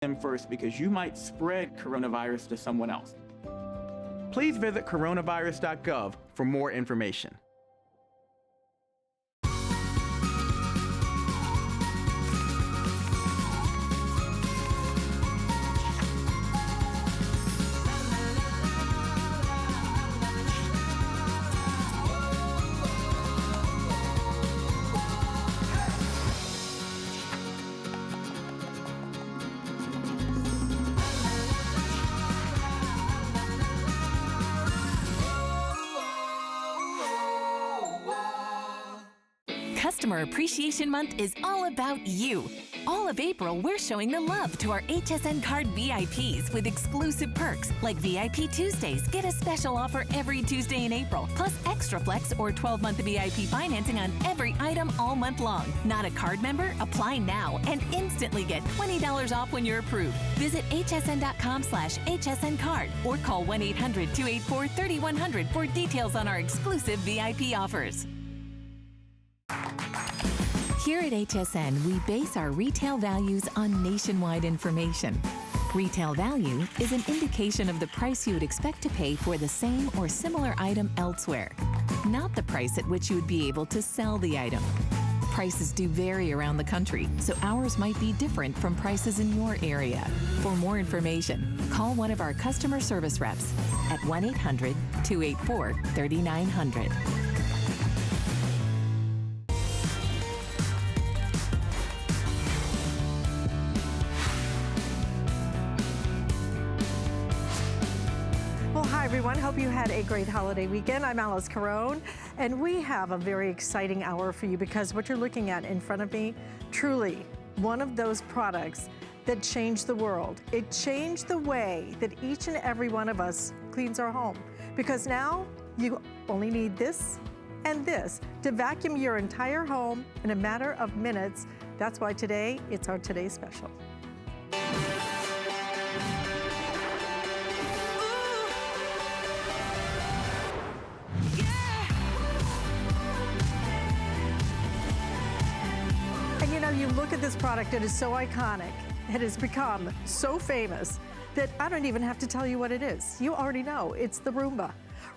them first because you might spread coronavirus to someone else. Please visit coronavirus.gov for more information. Customer Appreciation Month is all about you. All of April, we're showing the love to our HSN Card VIPs with exclusive perks like VIP Tuesdays. Get a special offer every Tuesday in April, plus Extra Flex or 12-month VIP financing on every item all month long. Not a card member? Apply now and instantly get $20 off when you're approved. Visit hsn.com/HSN Card or call 1-800-284-3100 for details on our exclusive VIP offers. Here at HSN, we base our retail values on nationwide information. Retail value is an indication of the price you would expect to pay for the same or similar item elsewhere, not the price at which you would be able to sell the item. Prices do vary around the country, so ours might be different from prices in your area. For more information, call one of our customer service reps at 1-800-284-3900. Hi everyone, hope you had a great holiday weekend. I'm Alice Carone, and we have a very exciting hour for you because what you're looking at in front of me, truly one of those products that changed the world. It changed the way that each and every one of us cleans our home, because now you only need this and this to vacuum your entire home in a matter of minutes. That's why today, it's our Today Special. You look at this product, it is so iconic. It has become so famous that I don't even have to tell you what it is. You already know, it's the Roomba.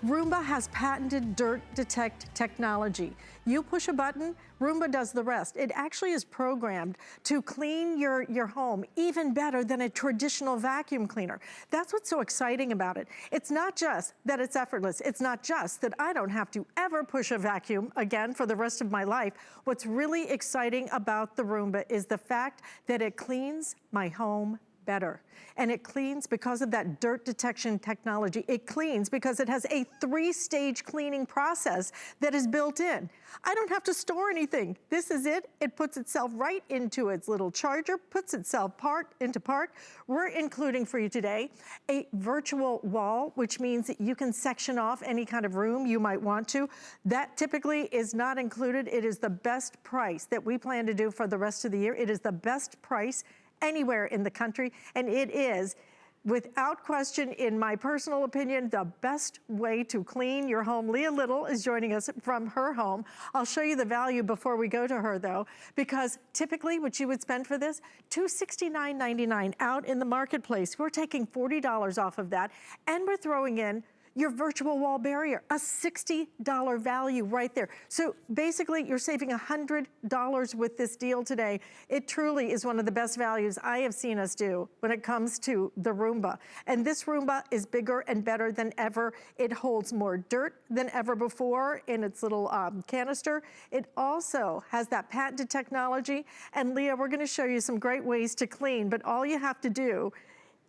Roomba has patented dirt detect technology. You push a button, Roomba does the rest. It actually is programmed to clean your home even better than a traditional vacuum cleaner. That's what's so exciting about it. It's not just that it's effortless. It's not just that I don't have to ever push a vacuum again for the rest of my life. What's really exciting about the Roomba is the fact that it cleans my home better. And it cleans because of that dirt detection technology. It cleans because it has a 3-stage cleaning process that is built in. I don't have to store anything. This is it. It puts itself right into its little charger, puts itself part into part. We're including for you today a virtual wall, which means that you can section off any kind of room you might want to. That typically is not included. It is the best price that we plan to do for the rest of the year. It is the best price anywhere in the country, and it is, without question, in my personal opinion, the best way to clean your home. Leah Little is joining us from her home. I'll show you the value before we go to her though, because typically what you would spend for this, $269.99 out in the marketplace. We're taking $40 off of that, and we're throwing in your virtual wall barrier, a $60 value right there. So basically you're saving $100 with this deal today. It truly is one of the best values I have seen us do when it comes to the Roomba. And this Roomba is bigger and better than ever. It holds more dirt than ever before in its little canister. It also has that patented technology. And Leah, we're gonna show you some great ways to clean, but all you have to do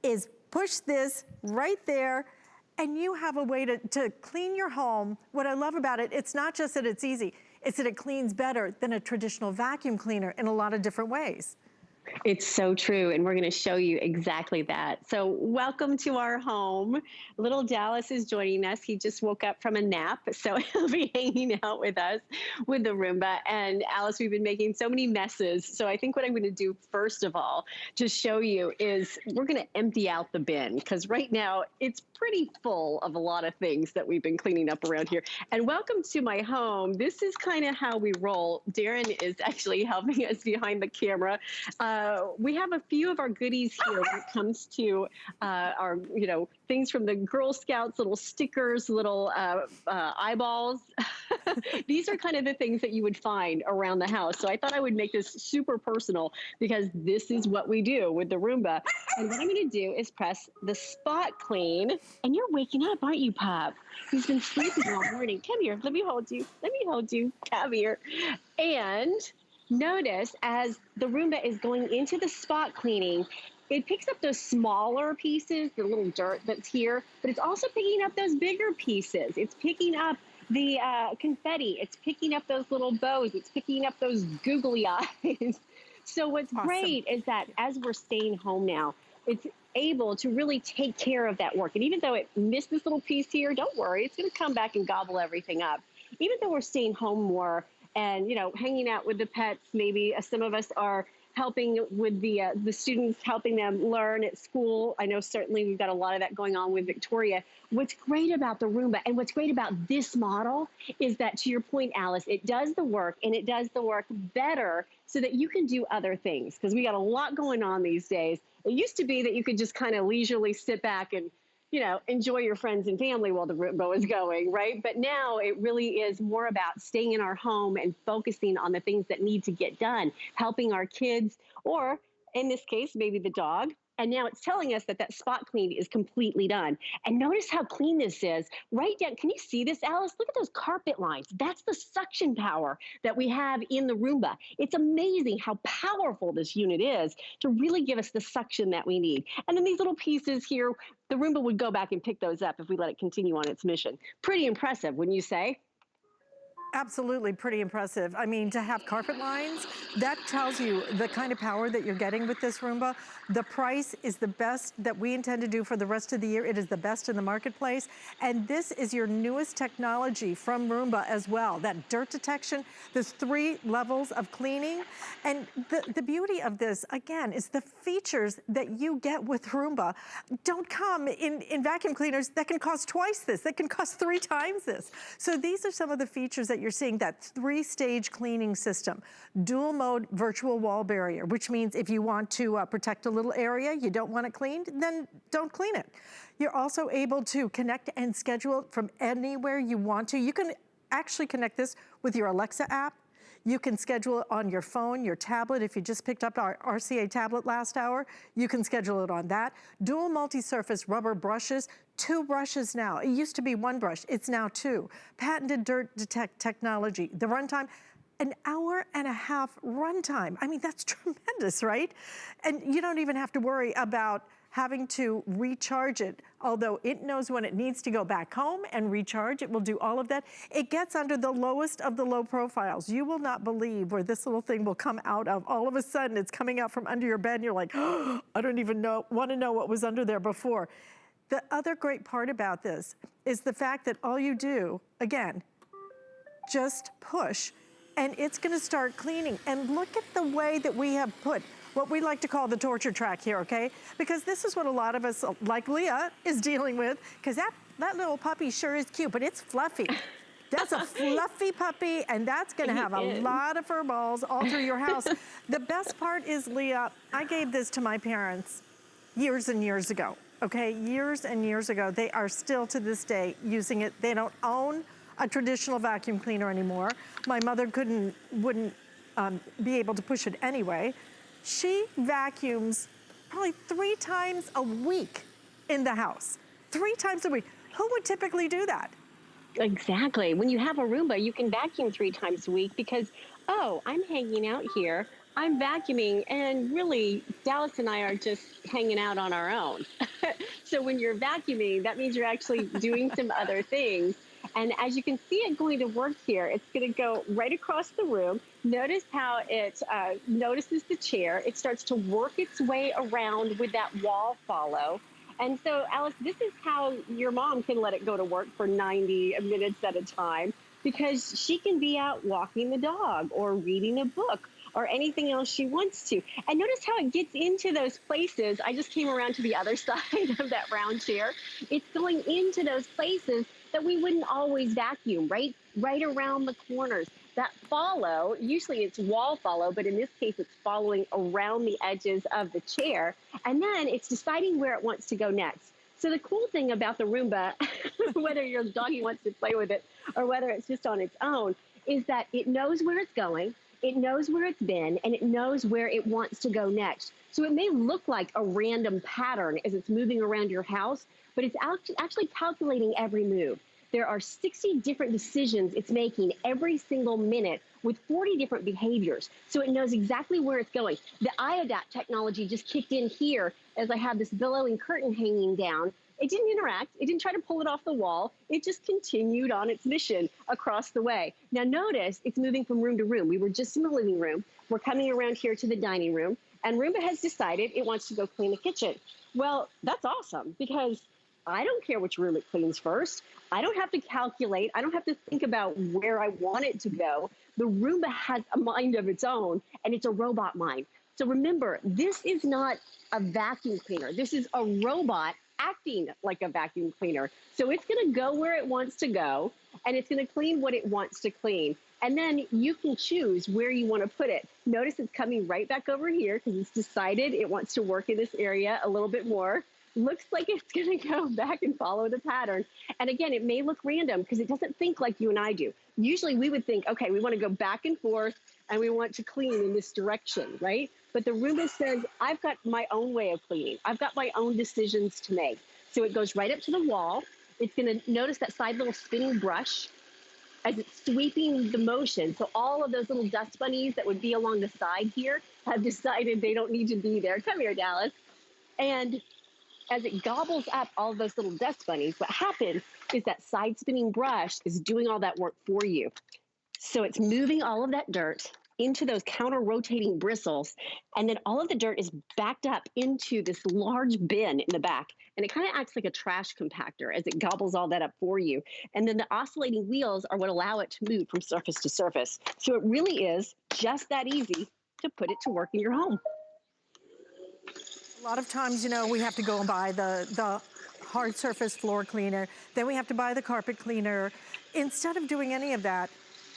is push this right there, and you have a way to clean your home. What I love about it, it's not just that it's easy, it's that it cleans better than a traditional vacuum cleaner in a lot of different ways. It's so true, and we're going to show you exactly that. So welcome to our home. Little Dallas is joining us. He just woke up from a nap, so he'll be hanging out with us with the Roomba. And Alice, we've been making so many messes, so I think what I'm going to do first of all to show you is we're going to empty out the bin, because right now it's pretty full of a lot of things that we've been cleaning up around here. And welcome to my home. This is kind of how we roll. Darren is actually helping us behind the camera. we have a few of our goodies here when it comes to our, things from the Girl Scouts, little stickers, little eyeballs. These are kind of the things that you would find around the house. So I thought I would make this super personal because this is what we do with the Roomba. And what I'm going to do is press the spot clean. And you're waking up, aren't you, Pop? He's been sleeping all morning. Come here. Let me hold you. Let me hold you. Come here. And notice as the Roomba is going into the spot cleaning, it picks up those smaller pieces, the little dirt that's here, but it's also picking up those bigger pieces. It's picking up the confetti. It's picking up those little bows. It's picking up those googly eyes. So what's great is that as we're staying home now, it's able to really take care of that work. And even though it missed this little piece here, don't worry, it's going to come back and gobble everything up. Even though we're staying home more and, hanging out with the pets, maybe some of us are helping with the students, helping them learn at school. I know certainly we've got a lot of that going on with Victoria. What's great about the Roomba and what's great about this model is that, to your point, Alice, it does the work and it does the work better so that you can do other things, because we got a lot going on these days. It used to be that you could just kind of leisurely sit back and enjoy your friends and family while the Roomba was going, right? But now it really is more about staying in our home and focusing on the things that need to get done, helping our kids, or in this case, maybe the dog. And now it's telling us that that spot clean is completely done. And notice how clean this is. Right down, can you see this, Alice? Look at those carpet lines. That's the suction power that we have in the Roomba. It's amazing how powerful this unit is to really give us the suction that we need. And then these little pieces here, the Roomba would go back and pick those up if we let it continue on its mission. Pretty impressive, wouldn't you say? Absolutely, pretty impressive. I mean, to have carpet lines, that tells you the kind of power that you're getting with this Roomba. The price is the best that we intend to do for the rest of the year. It is the best in the marketplace. And this is your newest technology from Roomba as well. That dirt detection, there's 3 levels of cleaning. And the beauty of this, again, is the features that you get with Roomba don't come in vacuum cleaners that can cost twice this, that can cost 3 times this. So these are some of the features that you're seeing, that 3-stage cleaning system. Dual mode virtual wall barrier, which means if you want to protect a little area, you don't want it cleaned, then don't clean it. You're also able to connect and schedule it from anywhere you want to. You can actually connect this with your Alexa app. You can schedule it on your phone, your tablet. If you just picked up our RCA tablet last hour, you can schedule it on that. Dual multi-surface rubber brushes, 2 brushes now. It used to be 1 brush, it's now 2. Patented dirt detect technology. The runtime, an hour and a half runtime. I mean, that's tremendous, right? And you don't even have to worry about having to recharge it, although it knows when it needs to go back home and recharge. It will do all of that. It gets under the lowest of the low profiles. You will not believe where this little thing will come out of. All of a sudden, it's coming out from under your bed, and you're like, oh, I don't even want to know what was under there before. The other great part about this is the fact that all you do, again, just push, and it's gonna start cleaning. And look at the way that we have put what we like to call the torture track here, okay? Because this is what a lot of us, like Leah, is dealing with, because that little puppy sure is cute, but it's fluffy. That's a fluffy puppy, and that's gonna have a lot of fur balls all through your house. The best part is, Leah, I gave this to my parents years and years ago, okay? Years and years ago. They are still to this day using it. They don't own a traditional vacuum cleaner anymore. My mother wouldn't be able to push it anyway. She vacuums probably 3 times a week in the house. 3 times a week. Who would typically do that? Exactly. When you have a Roomba, you can vacuum 3 times a week because, oh, I'm hanging out here, I'm vacuuming, and really, Dallas and I are just hanging out on our own. So when you're vacuuming, that means you're actually doing some other things. And as you can see it going to work here, it's going to go right across the room. Notice how it notices the chair. It starts to work its way around with that wall follow. And so, Alice, this is how your mom can let it go to work for 90 minutes at a time, because she can be out walking the dog or reading a book or anything else she wants to. And notice how it gets into those places. I just came around to the other side of that round chair. It's going into those places that we wouldn't always vacuum, right around the corners. that follow, usually it's wall follow, but in this case, it's following around the edges of the chair. And then it's deciding where it wants to go next. So the cool thing about the Roomba, whether your doggy wants to play with it or whether it's just on its own, is that it knows where it's going, it knows where it's been, and it knows where it wants to go next. So it may look like a random pattern as it's moving around your house, but it's actually calculating every move. There are 60 different decisions it's making every single minute with 40 different behaviors. So it knows exactly where it's going. The iAdapt technology just kicked in here as I have this billowing curtain hanging down. It didn't interact. It didn't try to pull it off the wall. It just continued on its mission across the way. Now notice it's moving from room to room. We were just in the living room. We're coming around here to the dining room, and Roomba has decided it wants to go clean the kitchen. Well, that's awesome because I don't care which room it cleans first. I don't have to calculate. I don't have to think about where I want it to go. The Roomba has a mind of its own, and it's a robot mind. So remember, this is not a vacuum cleaner. This is a robot acting like a vacuum cleaner. So it's going to go where it wants to go, and it's going to clean what it wants to clean. And then you can choose where you want to put it. Notice it's coming right back over here because it's decided it wants to work in this area a little bit more. Looks like it's going to go back and follow the pattern. And again, it may look random because it doesn't think like you and I do. Usually we would think, okay, we want to go back and forth and we want to clean in this direction, right? But the Roomba says, I've got my own way of cleaning. I've got my own decisions to make. So it goes right up to the wall. It's going to notice that side little spinning brush as it's sweeping the motion. So all of those little dust bunnies that would be along the side here have decided they don't need to be there. Come here, Dallas. And as it gobbles up all of those little dust bunnies, what happens is that side spinning brush is doing all that work for you. So it's moving all of that dirt into those counter rotating bristles. And then all of the dirt is backed up into this large bin in the back. And it kind of acts like a trash compactor as it gobbles all that up for you. And then the oscillating wheels are what allow it to move from surface to surface. So it really is just that easy to put it to work in your home. A lot of times, you know, we have to go and buy the hard surface floor cleaner. Then we have to buy the carpet cleaner. Instead of doing any of that,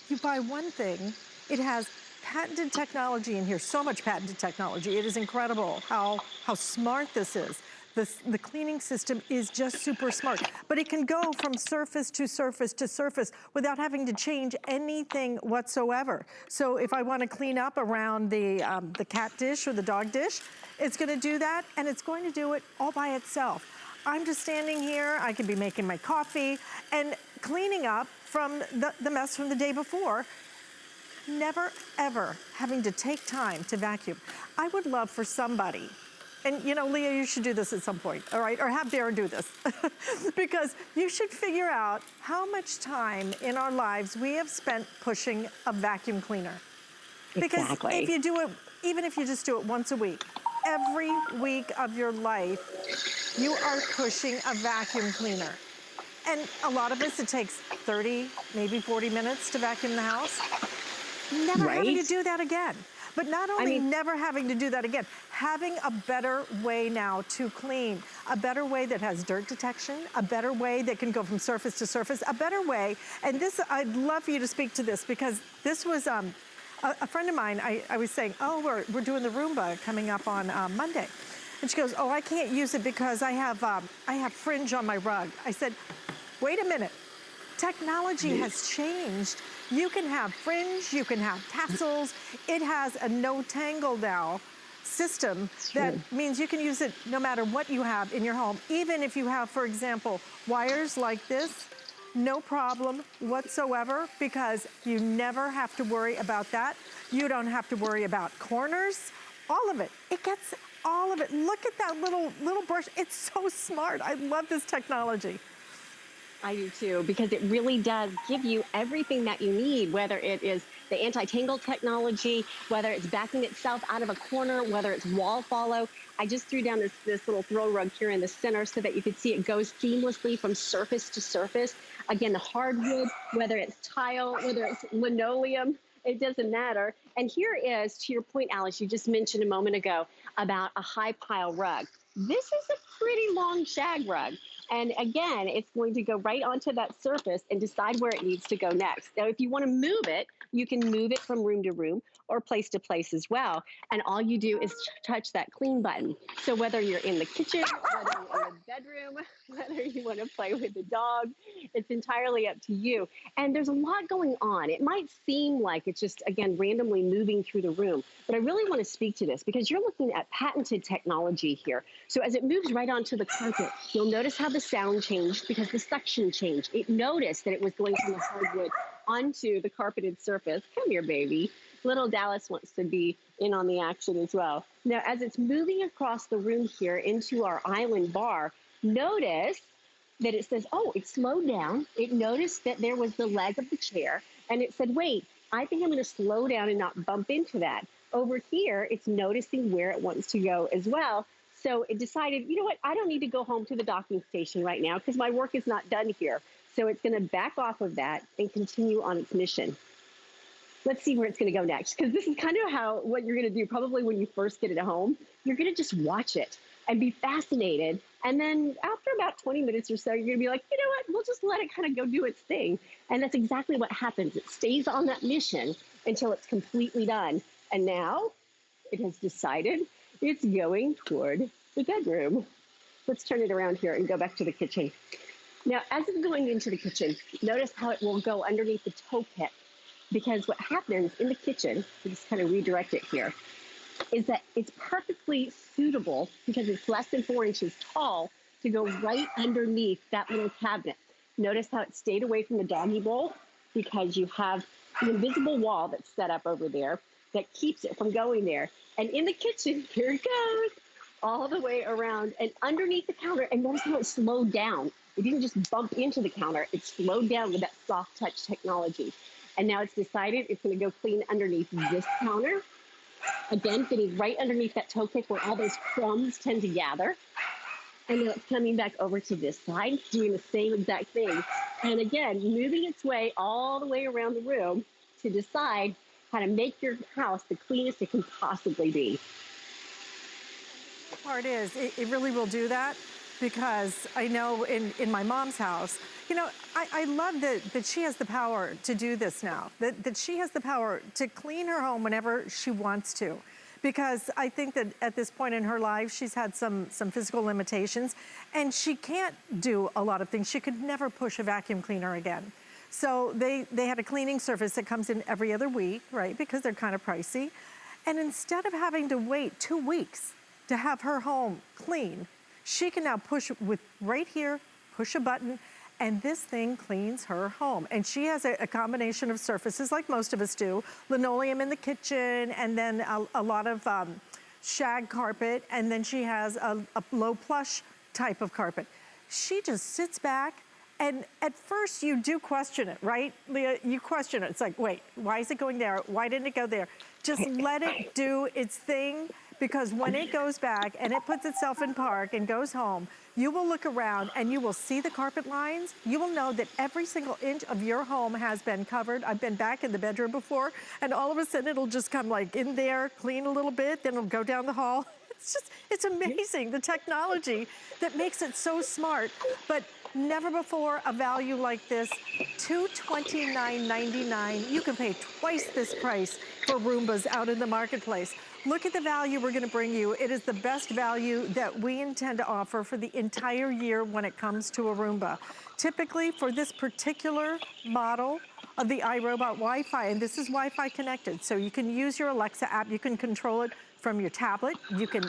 you buy one thing. It has patented technology in here, so much patented technology. It is incredible how smart this is. The cleaning system is just super smart, but it can go from surface to surface to surface without having to change anything whatsoever. So if I want to clean up around the cat dish or the dog dish, it's going to do that, and it's going to do it all by itself. I'm just standing here. I could be making my coffee and cleaning up from the mess from the day before, never, ever having to take time to vacuum. I would love for somebody, and you know, Leah, you should do this at some point, all right? Or have Darren do this. Because you should figure out how much time in our lives we have spent pushing a vacuum cleaner. Because Exactly. if you do it, even if you just do it once a week, every week of your life, you are pushing a vacuum cleaner. And a lot of us, it takes 30, maybe 40 minutes to vacuum the house. Never having to do that again. But not only never having to do that again, having a better way now to clean, a better way that has dirt detection, a better way that can go from surface to surface, a better way. And this, I'd love for you to speak to this because this was a friend of mine, I was saying, oh, we're doing the Roomba coming up on Monday. And she goes, oh, I can't use it because I have fringe on my rug. I said, wait a minute. Technology has changed. You can have fringe, you can have tassels. It has a no-tangle now system that means you can use it no matter what you have in your home. Even if you have, for example, wires like this, no problem whatsoever because you never have to worry about that. You don't have to worry about corners, all of it. It gets all of it. Look at that little brush. It's so smart. I love this technology. I do too, because it really does give you everything that you need, whether it is the anti-tangle technology, whether it's backing itself out of a corner, whether it's wall follow. I just threw down this little throw rug here in the center so that you can see it goes seamlessly from surface to surface. Again, the hardwood, whether it's tile, whether it's linoleum, it doesn't matter. And here is, to your point, Alice, you just mentioned a moment ago about a high pile rug. This is a pretty long shag rug. And again, it's going to go right onto that surface and decide where it needs to go next. Now, if you want to move it, you can move it from room to room or place to place as well. And all you do is touch that clean button. So whether you're in the kitchen, whether you're in the bedroom, whether you want to play with the dog, it's entirely up to you. And there's a lot going on. It might seem like it's just, again, randomly moving through the room, but I really want to speak to this because you're looking at patented technology here. So as it moves right onto the carpet, you'll notice how the sound changed because the suction changed. It noticed that it was going from the hardwood onto the carpeted surface. Come here, baby. Little Dallas wants to be in on the action as well. Now, as it's moving across the room here into our island bar, notice that it says, oh, it slowed down. It noticed that there was the leg of the chair, and it said, wait, I think I'm going to slow down and not bump into that. Over here, it's noticing where it wants to go as well. So it decided, you know what, I don't need to go home to the docking station right now because my work is not done here. So it's going to back off of that and continue on its mission. Let's see where it's going to go next, because this is kind of what you're going to do probably when you first get it home. You're going to just watch it and be fascinated. And then after about 20 minutes or so, you're going to be like, you know what, we'll just let it kind of go do its thing. And that's exactly what happens. It stays on that mission until it's completely done. And now it has decided it's going toward the bedroom. Let's turn it around here and go back to the kitchen. Now, as it's going into the kitchen, notice how it will go underneath the toe pit. Because what happens in the kitchen, to just kind of redirect it here, is that it's perfectly suitable because it's less than 4 inches tall to go right underneath that little cabinet. Notice how it stayed away from the doggy bowl because you have an invisible wall that's set up over there that keeps it from going there. And in the kitchen, here it goes, all the way around and underneath the counter. And notice how it slowed down. It didn't just bump into the counter. It slowed down with that soft touch technology. And now it's decided it's going to go clean underneath this counter. Again, getting right underneath that toe pick where all those crumbs tend to gather. And now it's coming back over to this side, doing the same exact thing. And again, moving its way all the way around the room to decide how to make your house the cleanest it can possibly be. The part is, it really will do that. Because I know in my mom's house, you know, I love that she has the power to do this now, that she has the power to clean her home whenever she wants to. Because I think that at this point in her life, she's had some physical limitations and she can't do a lot of things. She could never push a vacuum cleaner again. So they had a cleaning service that comes in every other week, right? Because they're kind of pricey. And instead of having to wait 2 weeks to have her home clean, she can now push with right here, push a button, and this thing cleans her home. And she has a combination of surfaces like most of us do, linoleum in the kitchen, and then a lot of shag carpet, and then she has a low plush type of carpet. She just sits back, and at first you do question it, right, Leah? You question it. It's like, wait, why is it going there? Why didn't it go there? Just let it do its thing. Because when it goes back and it puts itself in park and goes home, you will look around and you will see the carpet lines. You will know that every single inch of your home has been covered. I've been back in the bedroom before, and all of a sudden it'll just come like in there, clean a little bit, then it'll go down the hall. It's amazing, the technology that makes it so smart. But never before a value like this, $229.99. You can pay twice this price for Roombas out in the marketplace. Look at the value we're gonna bring you. It is the best value that we intend to offer for the entire year when it comes to a Roomba. Typically, for this particular model of the iRobot Wi-Fi, and this is Wi-Fi connected, so you can use your Alexa app, you can control it from your tablet, you can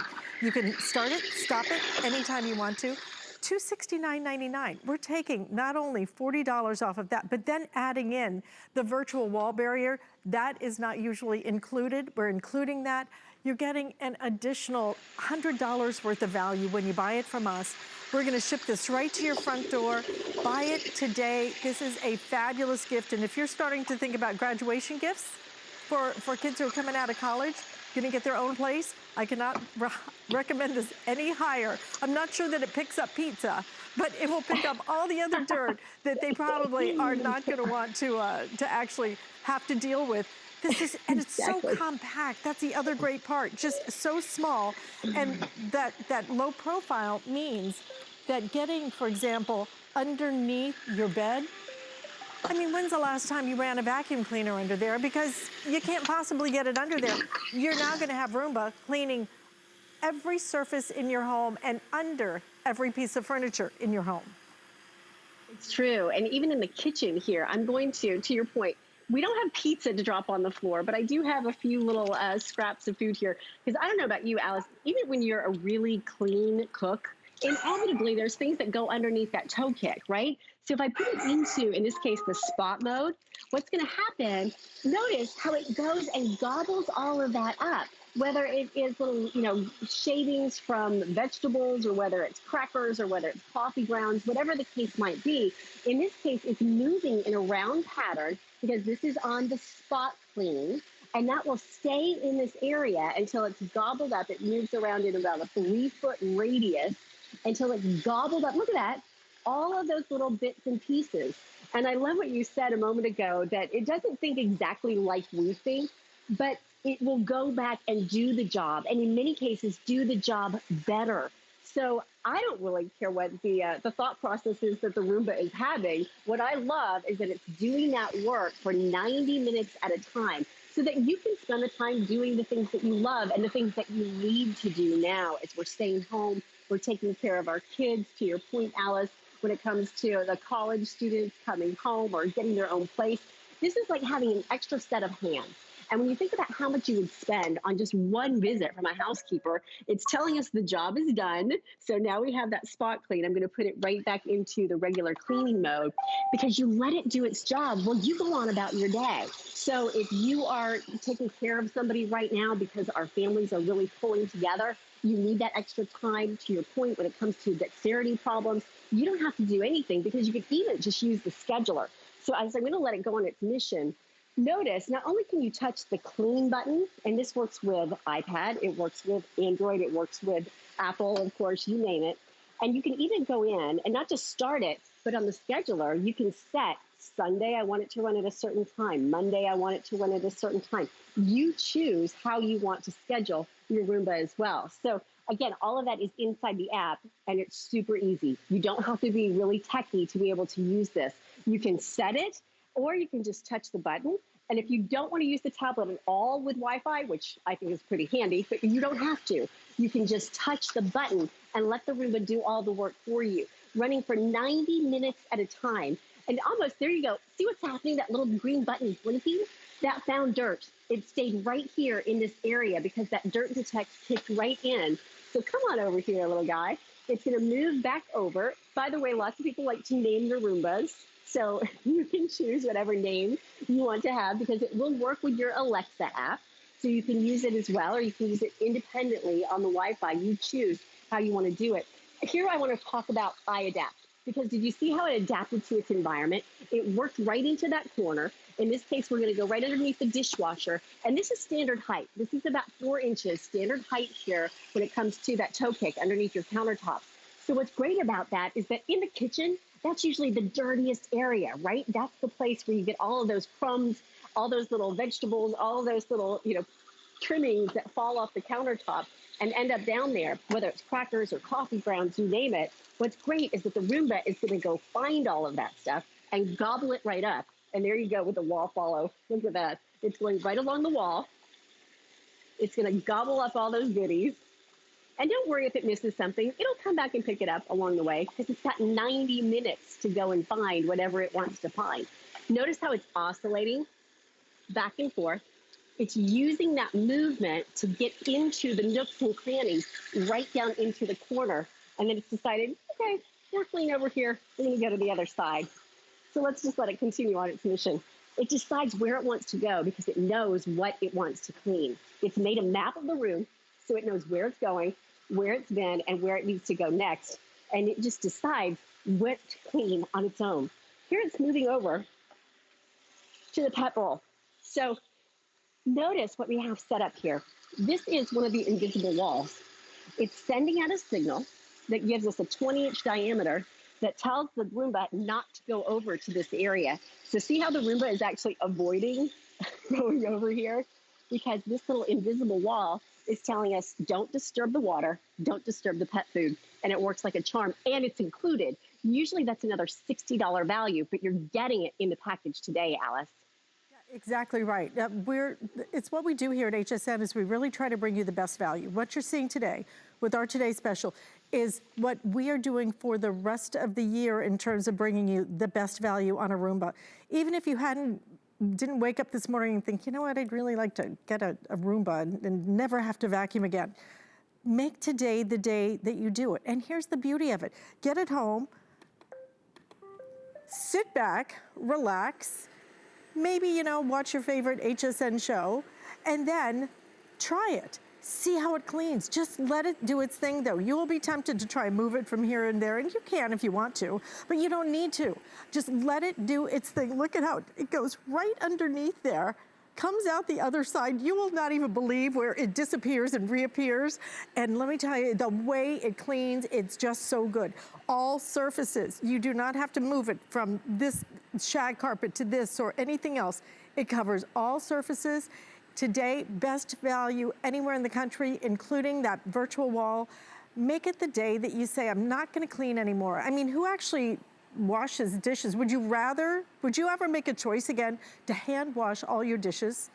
start it, stop it anytime you want to. $269.99. We're taking not only $40 off of that, but then adding in the virtual wall barrier. That is not usually included. We're including that. You're getting an additional $100 worth of value when you buy it from us. We're gonna ship this right to your front door. Buy it today. This is a fabulous gift. And if you're starting to think about graduation gifts for kids who are coming out of college, gonna get their own place, I cannot recommend this any higher. I'm not sure that it picks up pizza, but it will pick up all the other dirt that they probably are not gonna want to actually have to deal with. This is, and it's so compact. That's the other great part, just so small. And that low profile means that getting, for example, underneath your bed, I mean, when's the last time you ran a vacuum cleaner under there? Because you can't possibly get it under there. You're now gonna have Roomba cleaning every surface in your home and under every piece of furniture in your home. It's true. And even in the kitchen here, I'm going to your point, we don't have pizza to drop on the floor, but I do have a few little scraps of food here. Because I don't know about you, Alice, even when you're a really clean cook, inevitably there's things that go underneath that toe kick, right? So if I put it into, in this case, the spot mode, what's going to happen, notice how it goes and gobbles all of that up. Whether it is little, shavings from vegetables, or whether it's crackers, or whether it's coffee grounds, whatever the case might be. In this case, it's moving in a round pattern because this is on the spot clean, and that will stay in this area until it's gobbled up. It moves around in about a 3-foot radius until it's gobbled up. Look at that, all of those little bits and pieces. And I love what you said a moment ago, that it doesn't think exactly like we think, but it will go back and do the job, and in many cases do the job better. So I don't really care what the thought process is that the Roomba is having. What I love is that it's doing that work for 90 minutes at a time, so that you can spend the time doing the things that you love and the things that you need to do now. As we're staying home, we're taking care of our kids, to your point, Alice, when it comes to the college students coming home or getting their own place. This is like having an extra set of hands. And when you think about how much you would spend on just one visit from a housekeeper, it's telling us the job is done. So now we have that spot clean. I'm going to put it right back into the regular cleaning mode, because you let it do its job. Well, you go on about your day. So if you are taking care of somebody right now because our families are really pulling together, you need that extra time, to your point, when it comes to dexterity problems, you don't have to do anything, because you could even just use the scheduler. So as I'm going to let it go on its mission, notice not only can you touch the clean button, and this works with iPad, it works with Android, it works with Apple, of course, you name it. And you can even go in and not just start it, but on the scheduler, you can set Sunday, I want it to run at a certain time. Monday, I want it to run at a certain time. You choose how you want to schedule your Roomba as well. So again, all of that is inside the app, and it's super easy. You don't have to be really techy to be able to use this. You can set it, or you can just touch the button. And if you don't want to use the tablet at all with Wi-Fi, which I think is pretty handy, but you don't have to. You can just touch the button and let the Roomba do all the work for you, running for 90 minutes at a time. And almost, there you go. See what's happening? That little green button is blinking? That found dirt. It stayed right here in this area because that dirt detect kicked right in. So come on over here, little guy. It's going to move back over. By the way, lots of people like to name their Roombas. So you can choose whatever name you want to have, because it will work with your Alexa app. So you can use it as well, or you can use it independently on the Wi-Fi. You choose how you want to do it. Here I want to talk about iAdapt, because did you see how it adapted to its environment? It worked right into that corner. In this case, we're going to go right underneath the dishwasher. And this is standard height. This is about 4 inches standard height here when it comes to that toe kick underneath your countertops. So what's great about that is that in the kitchen, that's usually the dirtiest area, right? That's the place where you get all of those crumbs, all those little vegetables, all those little, trimmings that fall off the countertop and end up down there, whether it's crackers or coffee grounds, you name it. What's great is that the Roomba is going to go find all of that stuff and gobble it right up. And there you go with the wall follow. Look at that. It's going right along the wall. It's going to gobble up all those goodies. And don't worry if it misses something. It'll come back and pick it up along the way, because it's got 90 minutes to go and find whatever it wants to find. Notice how it's oscillating back and forth. It's using that movement to get into the nooks and crannies right down into the corner. And then it's decided, okay, we're clean over here. We're going to go to the other side. So let's just let it continue on its mission. It decides where it wants to go because it knows what it wants to clean. It's made a map of the room, so it knows where it's going, where it's been, and where it needs to go next. And it just decides what to clean on its own. Here it's moving over to the pet bowl. So notice what we have set up here. This is one of the invisible walls. It's sending out a signal that gives us a 20-inch diameter that tells the Roomba not to go over to this area. So see how the Roomba is actually avoiding going over here? Because this little invisible wall is telling us don't disturb the water, don't disturb the pet food, and it works like a charm, and it's included. Usually that's another $60 value, but you're getting it in the package today, Alice. Exactly right. It's what we do here at HSN is we really try to bring you the best value. What you're seeing today with our Today Special is what we are doing for the rest of the year in terms of bringing you the best value on a Roomba. Even if you didn't wake up this morning and think, you know what, I'd really like to get a Roomba and never have to vacuum again. Make today the day that you do it. And here's the beauty of it. Get it home, sit back, relax, maybe, you know, watch your favorite HSN show, and then try it. See how it cleans. Just let it do its thing, though. You will be tempted to try and move it from here and there, and you can if you want to, but you don't need to. Just let it do its thing. Look at how it goes right underneath there, comes out the other side. You will not even believe where it disappears and reappears. And let me tell you, the way it cleans, it's just so good. All surfaces, you do not have to move it from this shag carpet to this or anything else. It covers all surfaces. Today, best value anywhere in the country, including that virtual wall. Make it the day that you say, I'm not gonna clean anymore. I mean, who actually washes dishes? Would you ever make a choice again to hand wash all your dishes?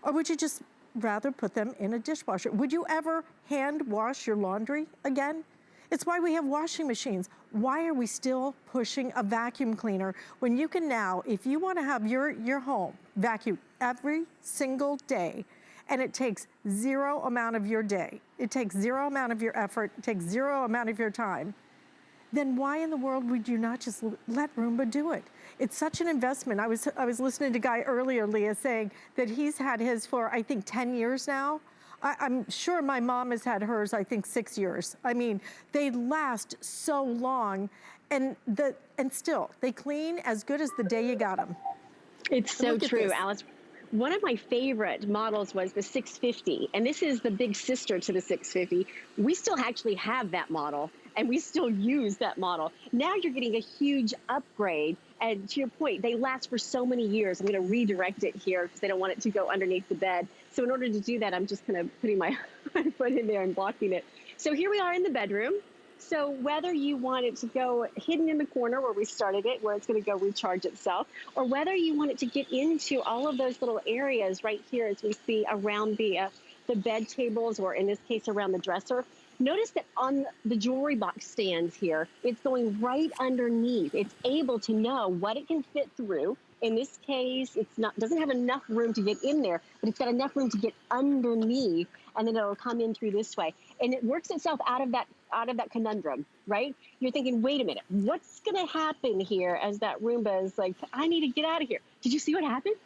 Or would you just rather put them in a dishwasher? Would you ever hand wash your laundry again? It's why we have washing machines. Why are we still pushing a vacuum cleaner when you can now, if you want to have your home vacuumed every single day, and it takes zero amount of your day, it takes zero amount of your effort, it takes zero amount of your time, then why in the world would you not just let Roomba do it? It's such an investment. I was listening to Guy earlier, Leah, saying that he's had his for, I think, 10 years now. I'm sure my mom has had hers, I think, 6 years. I mean, they last so long, and still, they clean as good as the day you got them. It's so true, Alice. One of my favorite models was the 650, and this is the big sister to the 650. We still actually have that model, and we still use that model. Now you're getting a huge upgrade, and to your point, they last for so many years. I'm going to redirect it here because they don't want it to go underneath the bed. So in order to do that, I'm just kind of putting my foot in there and blocking it. So here we are in the bedroom. So whether you want it to go hidden in the corner where we started it, where it's going to go recharge itself, or whether you want it to get into all of those little areas right here as we see around the bed tables, or in this case around the dresser, notice that on the jewelry box stands here, it's going right underneath. It's able to know what it can fit through. In this case, doesn't have enough room to get in there, but it's got enough room to get underneath, and then it'll come in through this way. And it works itself out of that conundrum, right? You're thinking, wait a minute, what's gonna happen here as that Roomba is like, I need to get out of here. Did you see what happened?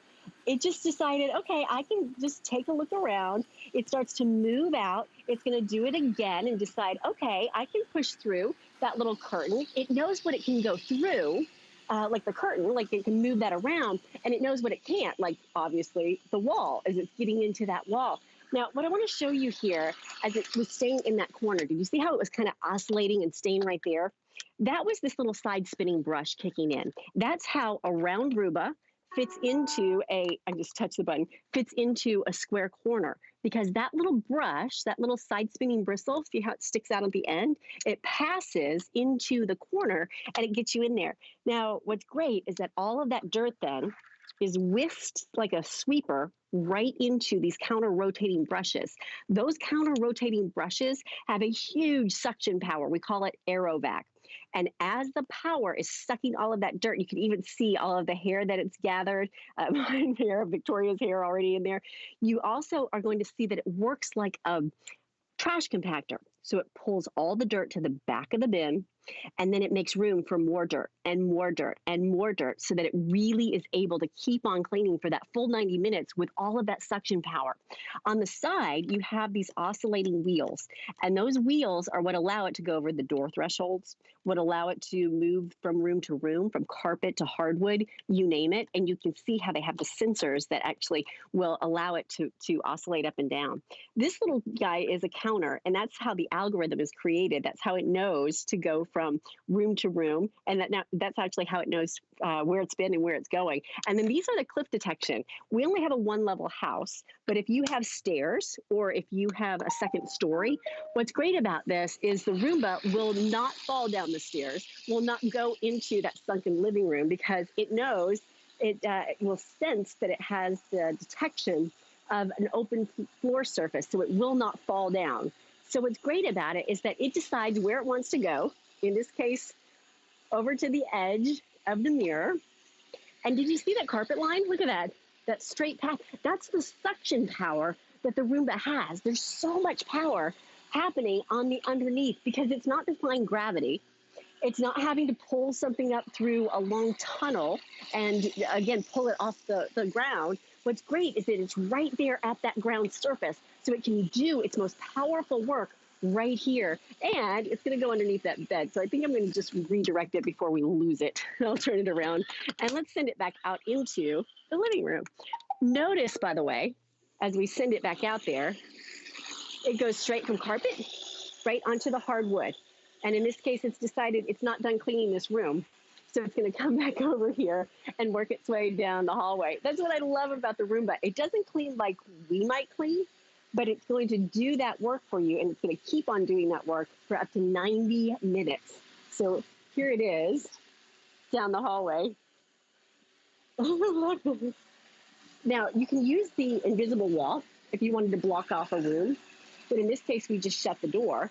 It just decided, okay, I can just take a look around. It starts to move out. It's going to do it again and decide, okay, I can push through that little curtain. It knows what it can go through, like the curtain, like it can move that around, and it knows what it can't, like obviously the wall, as it's getting into that wall. Now, what I want to show you here, as it was staying in that corner, did you see how it was kind of oscillating and staying right there? That was this little side spinning brush kicking in. That's how a round Roomba fits into I just touched the button, fits into a square corner, because that little brush, that little side spinning bristle, see how it sticks out at the end? It passes into the corner and it gets you in there. Now, what's great is that all of that dirt then is whisked like a sweeper right into these counter-rotating brushes. Those counter-rotating brushes have a huge suction power. We call it AeroVac. And as the power is sucking all of that dirt, you can even see all of the hair that it's gathered, my hair, Victoria's hair already in there. You also are going to see that it works like a trash compactor. So it pulls all the dirt to the back of the bin, and then it makes room for more dirt and more dirt and more dirt, so that it really is able to keep on cleaning for that full 90 minutes with all of that suction power. On the side, you have these oscillating wheels, and those wheels are what allow it to go over the door thresholds, what allow it to move from room to room, from carpet to hardwood, you name it. And you can see how they have the sensors that actually will allow it to oscillate up and down. This little guy is a counter, and that's how the algorithm is created. That's how it knows to go from from room to room. And that's actually how it knows where it's been and where it's going. And then these are the cliff detection. We only have a 1-level house, but if you have stairs or if you have a second story, what's great about this is the Roomba will not fall down the stairs, will not go into that sunken living room, because it knows, it will sense that it has the detection of an open floor surface, so it will not fall down. So what's great about it is that it decides where it wants to go, in this case, over to the edge of the mirror. And did you see that carpet line? Look at that straight path. That's the suction power that the Roomba has. There's so much power happening on the underneath because it's not defying gravity. It's not having to pull something up through a long tunnel and, again, pull it off the ground. What's great is that it's right there at that ground surface, so it can do its most powerful work right here. And it's going to go underneath that bed. So I think I'm going to just redirect it before we lose it. I'll turn it around. And let's send it back out into the living room. Notice, by the way, as we send it back out there, it goes straight from carpet right onto the hardwood. And in this case, it's decided it's not done cleaning this room. So it's going to come back over here and work its way down the hallway. That's what I love about the Roomba. It doesn't clean like we might clean, but it's going to do that work for you, and it's going to keep on doing that work for up to 90 minutes. So here it is down the hallway. Now, you can use the invisible wall if you wanted to block off a room, but in this case, we just shut the door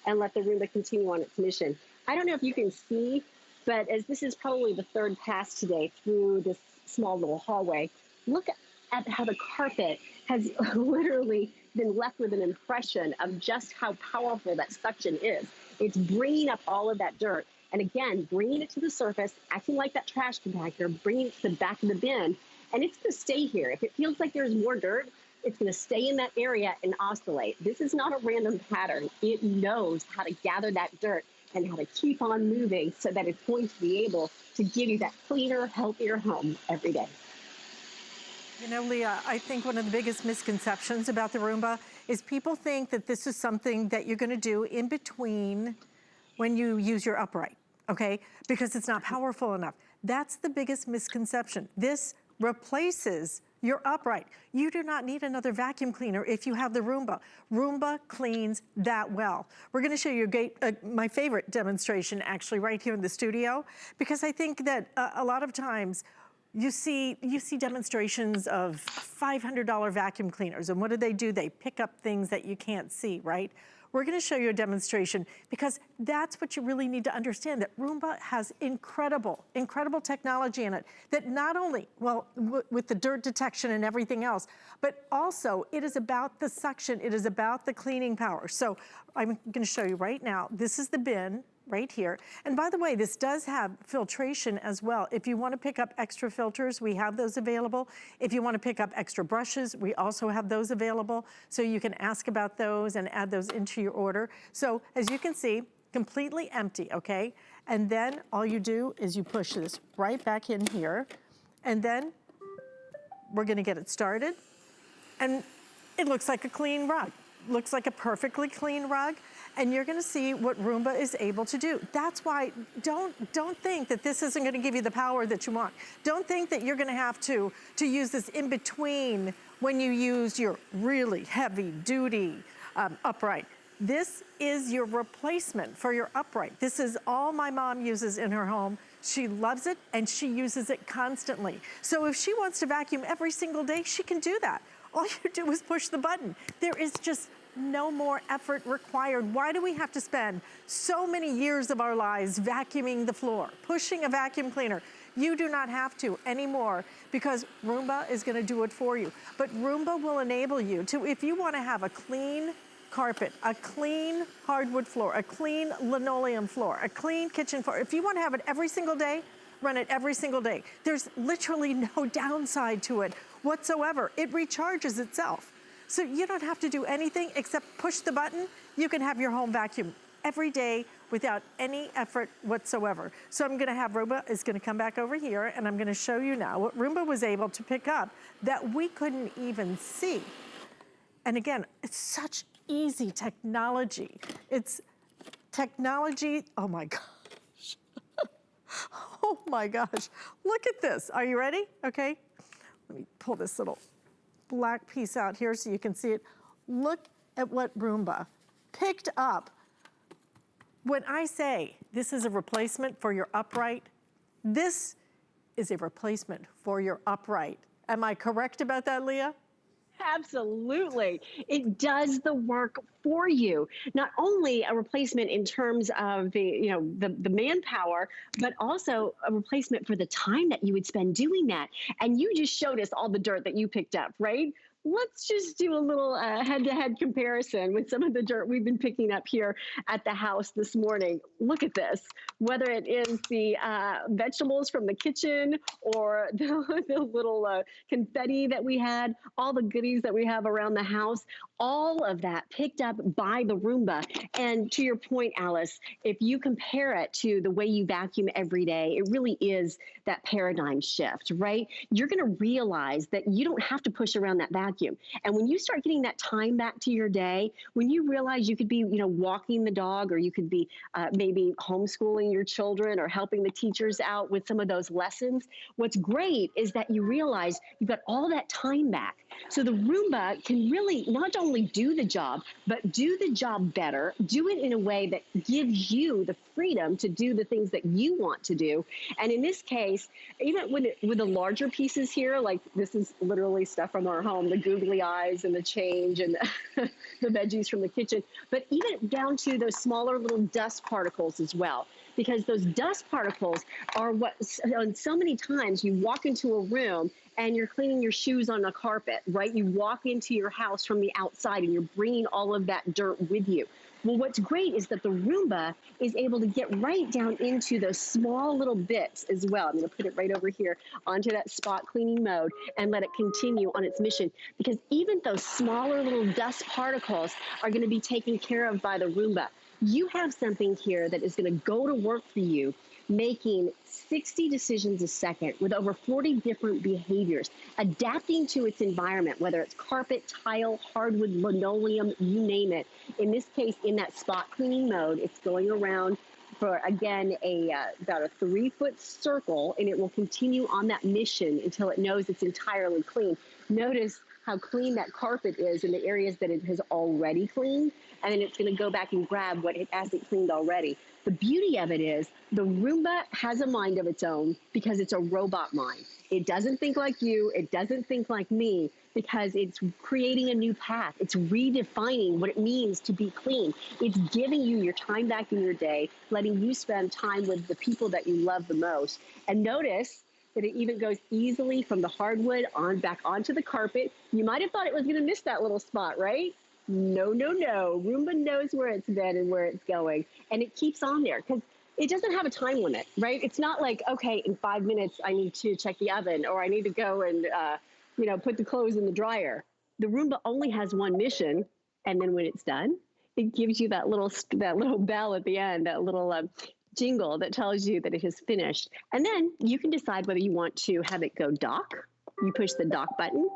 and let the Roomba continue on its mission. I don't know if you can see, but as this is probably the third pass today through this small little hallway, look at how the carpet has literally been left with an impression of just how powerful that suction is. It's bringing up all of that dirt, and again, bringing it to the surface, acting like that trash compactor, bringing it to the back of the bin, and it's going to stay here. If it feels like there's more dirt, it's going to stay in that area and oscillate. This is not a random pattern. It knows how to gather that dirt and how to keep on moving so that it's going to be able to give you that cleaner, healthier home every day. You know, Leah, I think one of the biggest misconceptions about the Roomba is people think that this is something that you're going to do in between when you use your upright, okay? Because it's not powerful enough. That's the biggest misconception. This replaces your upright. You do not need another vacuum cleaner if you have the Roomba. Roomba cleans that well. We're gonna show you my favorite demonstration actually right here in the studio, because I think that a lot of times you see demonstrations of $500 vacuum cleaners, and what do? They pick up things that you can't see, right? We're gonna show you a demonstration because that's what you really need to understand, that Roomba has incredible, incredible technology in it that not only, well, with the dirt detection and everything else, but also it is about the suction, it is about the cleaning power. So I'm gonna show you right now, this is the bin right here. And by the way, this does have filtration as well. If you want to pick up extra filters, we have those available. If you want to pick up extra brushes, we also have those available. So you can ask about those and add those into your order. So as you can see, completely empty, okay? And then all you do is you push this right back in here, and then we're gonna get it started. And it looks like a clean rug. Looks like a perfectly clean rug. And you're gonna see what Roomba is able to do. That's why, don't think that this isn't gonna give you the power that you want. Don't think that you're gonna have to use this in between when you use your really heavy duty upright. This is your replacement for your upright. This is all my mom uses in her home. She loves it and she uses it constantly. So if she wants to vacuum every single day, she can do that. All you do is push the button. There is just no more effort required. Why do we have to spend so many years of our lives vacuuming the floor, pushing a vacuum cleaner? You do not have to anymore because Roomba is gonna do it for you. But Roomba will enable you to, if you wanna have a clean carpet, a clean hardwood floor, a clean linoleum floor, a clean kitchen floor, if you wanna have it every single day, run it every single day. There's literally no downside to it whatsoever. It recharges itself. So you don't have to do anything except push the button. You can have your home vacuum every day without any effort whatsoever. So I'm gonna have Roomba is gonna come back over here, and I'm gonna show you now what Roomba was able to pick up that we couldn't even see. And again, it's such easy technology. It's technology, oh my God. Oh my gosh, look at this. Are you ready? Okay, let me pull this little black piece out here so you can see it. Look at what Roomba picked up. When I say this is a replacement for your upright, this is a replacement for your upright. Am I correct about that, Leah? Absolutely. It does the work for you. Not only a replacement in terms of the manpower, but also a replacement for the time that you would spend doing that. And you just showed us all the dirt that you picked up, right? Let's just do a little head-to-head comparison with some of the dirt we've been picking up here at the house this morning. Look at this. Whether it is the vegetables from the kitchen or the little confetti that we had, all the goodies that we have around the house, all of that picked up by the Roomba. And to your point, Alice, if you compare it to the way you vacuum every day, it really is that paradigm shift, right? You're going to realize that you don't have to push around that vacuum. And when you start getting that time back to your day, when you realize you could be, walking the dog, or you could be maybe homeschooling your children or helping the teachers out with some of those lessons, what's great is that you realize you've got all that time back. So the Roomba can really not only do the job, but do the job better, do it in a way that gives you the freedom to do the things that you want to do. And in this case, even with the larger pieces here, like this is literally stuff from our home, the googly eyes and the change and the veggies from the kitchen, but even down to those smaller little dust particles as well. Because those dust particles are what, so many times you walk into a room and you're cleaning your shoes on a carpet, right? You walk into your house from the outside and you're bringing all of that dirt with you. Well, what's great is that the Roomba is able to get right down into those small little bits as well. I'm going to put it right over here onto that spot cleaning mode and let it continue on its mission, because even those smaller little dust particles are going to be taken care of by the Roomba. You have something here that is going to go to work for you, making 60 decisions a second with over 40 different behaviors, adapting to its environment, whether it's carpet, tile, hardwood, linoleum, you name it. In this case, in that spot cleaning mode, it's going around for, again, about a 3-foot circle, and it will continue on that mission until it knows it's entirely clean. Notice how clean that carpet is in the areas that it has already cleaned, and then it's going to go back and grab what it hasn't cleaned already. The beauty of it is the Roomba has a mind of its own because it's a robot mind. It doesn't think like you. It doesn't think like me, because it's creating a new path. It's redefining what it means to be clean. It's giving you your time back in your day, letting you spend time with the people that you love the most. And notice that it even goes easily from the hardwood on back onto the carpet. You might have thought it was going to miss that little spot, right? No, no, no. Roomba knows where it's been and where it's going. And it keeps on there because it doesn't have a time limit, right? It's not like, okay, in 5 minutes, I need to check the oven, or I need to go and, put the clothes in the dryer. The Roomba only has one mission. And then when it's done, it gives you that little bell at the end, that little jingle that tells you that it has finished. And then you can decide whether you want to have it go dock. You push the dock button,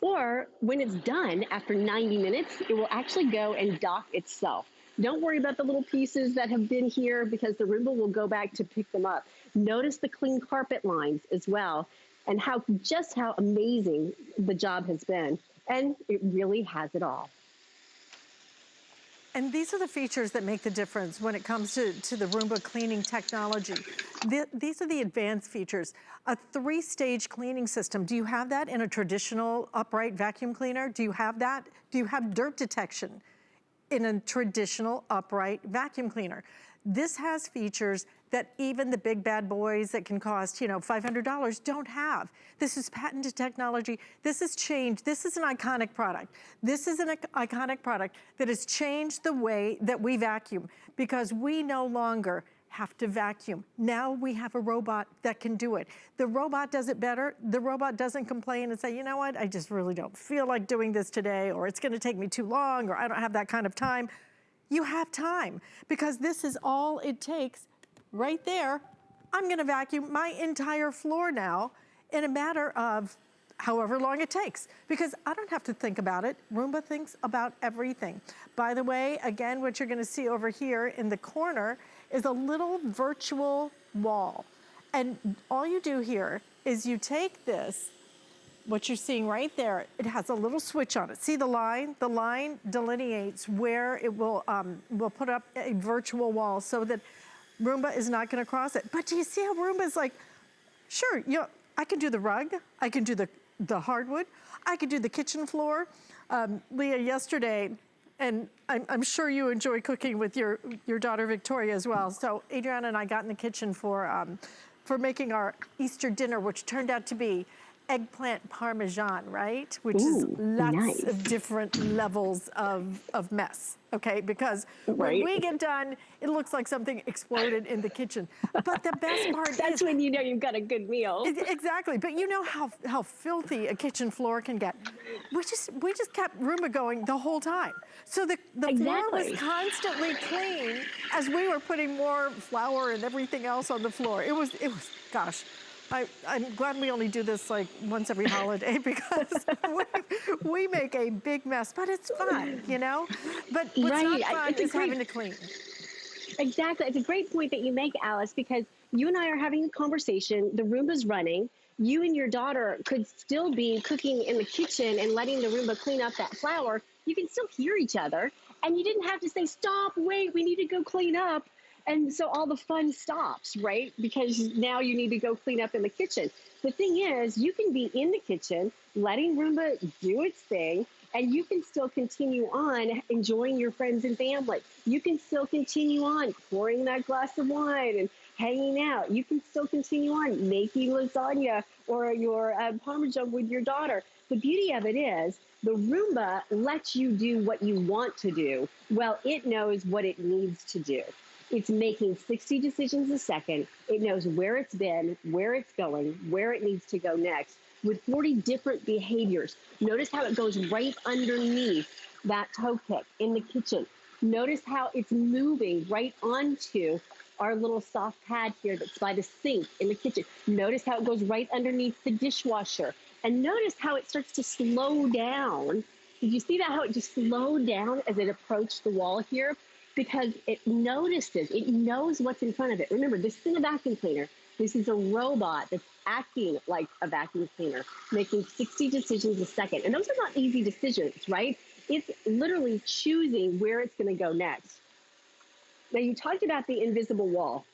or when it's done after 90 minutes, it will actually go and dock itself. Don't worry about the little pieces that have been here, because the Roomba will go back to pick them up. Notice the clean carpet lines as well, and how amazing the job has been. And it really has it all. And these are the features that make the difference when it comes to the Roomba cleaning technology. These are the advanced features. A 3-stage cleaning system. Do you have that in a traditional upright vacuum cleaner? Do you have that? Do you have dirt detection in a traditional upright vacuum cleaner? This has features that even the big bad boys that can cost, $500 don't have. This is patented technology. This has changed. This is an iconic product. This is an iconic product that has changed the way that we vacuum, because we no longer have to vacuum. Now we have a robot that can do it. The robot does it better. The robot doesn't complain and say, you know what, I just really don't feel like doing this today, or it's gonna take me too long, or I don't have that kind of time. You have time, because this is all it takes right there. I'm gonna vacuum my entire floor now in a matter of however long it takes, because I don't have to think about it. Roomba thinks about everything. By the way, again, what you're gonna see over here in the corner is a little virtual wall. And all you do here is you take this, what you're seeing right there, it has a little switch on it. See the line? The line delineates where it will put up a virtual wall so that Roomba is not gonna cross it. But do you see how Roomba's like, sure, you know, I can do the rug, I can do the hardwood, I can do the kitchen floor. Leah, yesterday, and I'm sure you enjoy cooking with your daughter Victoria as well. So Adriana and I got in the kitchen for making our Easter dinner, which turned out to be eggplant parmesan, right? Which is lots of different levels of mess, okay? Because when we get done, it looks like something exploded in the kitchen. But the best part That's when you know you've got a good meal. Exactly, but you know how filthy a kitchen floor can get. We just kept Roomba going the whole time. So the floor was constantly clean as we were putting more flour and everything else on the floor. It was gosh. I'm glad we only do this like once every holiday because we make a big mess, but it's fun, you know? But what's not fun is having to clean. Exactly. It's a great point that you make, Alice, because you and I are having a conversation. The Roomba's running. You and your daughter could still be cooking in the kitchen and letting the Roomba clean up that flour. You can still hear each other. And you didn't have to say, stop, wait, we need to go clean up. And so all the fun stops, right? Because now you need to go clean up in the kitchen. The thing is, you can be in the kitchen, letting Roomba do its thing, and you can still continue on enjoying your friends and family. You can still continue on pouring that glass of wine and hanging out. You can still continue on making lasagna or your Parmesan with your daughter. The beauty of it is the Roomba lets you do what you want to do. Well, it knows what it needs to do. It's making 60 decisions a second. It knows where it's been, where it's going, where it needs to go next, with 40 different behaviors. Notice how it goes right underneath that toe kick in the kitchen. Notice how it's moving right onto our little soft pad here that's by the sink in the kitchen. Notice how it goes right underneath the dishwasher. And notice how it starts to slow down. Did you see that, how it just slowed down as it approached the wall here? Because it notices, it knows what's in front of it. Remember, this isn't a vacuum cleaner. This is a robot that's acting like a vacuum cleaner, making 60 decisions a second. And those are not easy decisions, right? It's literally choosing where it's going to go next. Now, you talked about the invisible wall.